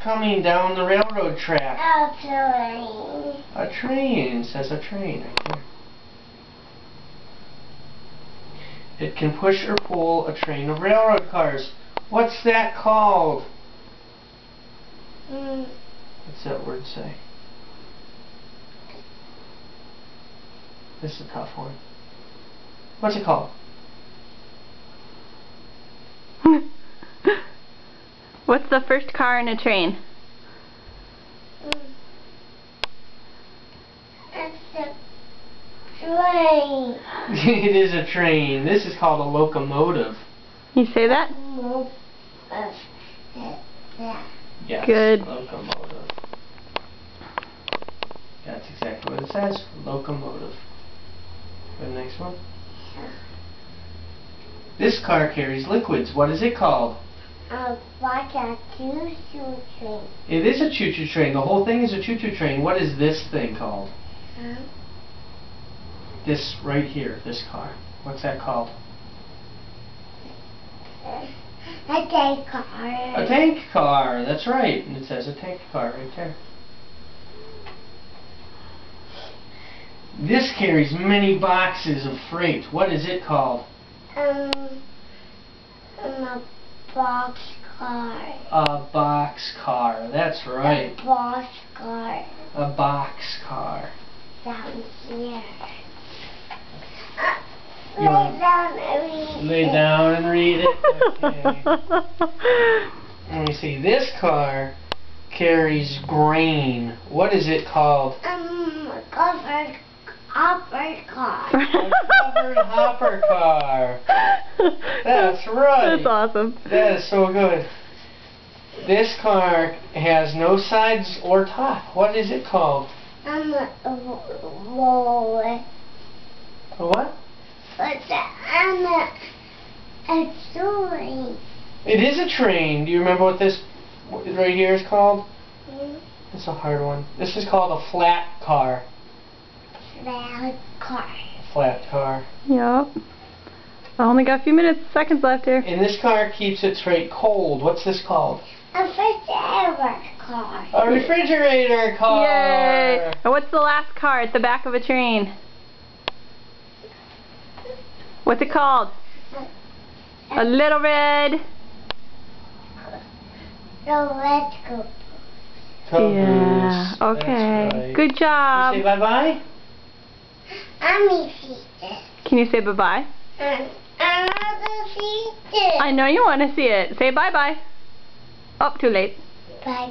coming down the railroad track? A train. A train, says a train right there. It can push or pull a train of railroad cars. What's that called? What's that word say? This is a tough one. What's it called? What's the first car in a train? It's a train. It is a train. This is called a locomotive. You say that? Yes, Good. Locomotive. That's exactly what it says. Locomotive. Go to the next one. This car carries liquids. What is it called? Like a choo-choo train. It is a choo-choo train. The whole thing is a choo-choo train. What is this thing called? This right here, this car. What's that called? A tank car. A tank car. That's right. And it says a tank car right there. This carries many boxes of freight. What is it called? A box car. A box car. That's right. A box car. A box car. Down here. You Lay want- down and read Lay it. down and read it. Okay. Let me see. This car carries grain. What is it called? Covered hopper car. A covered hopper car. That's right. That's awesome. That is so good. This car has no sides or top. What is it called? Roll. A what? But a train. It is a train. Do you remember what this right here is called? It's a hard one. This is called a flat car. Flat car. Flat car. Yup. I only got a few seconds left here. And this car keeps its freight cold. What's this called? A refrigerator car. A refrigerator car. Yay! And what's the last car at the back of a train? What's it called? A little red. So let's go. Caboose. Yeah. That's Okay. right. Good job. You say bye-bye? I'm see this. Can you say bye-bye? I want to see this. I know you want to see it. Say bye-bye. Oh, too late. Bye.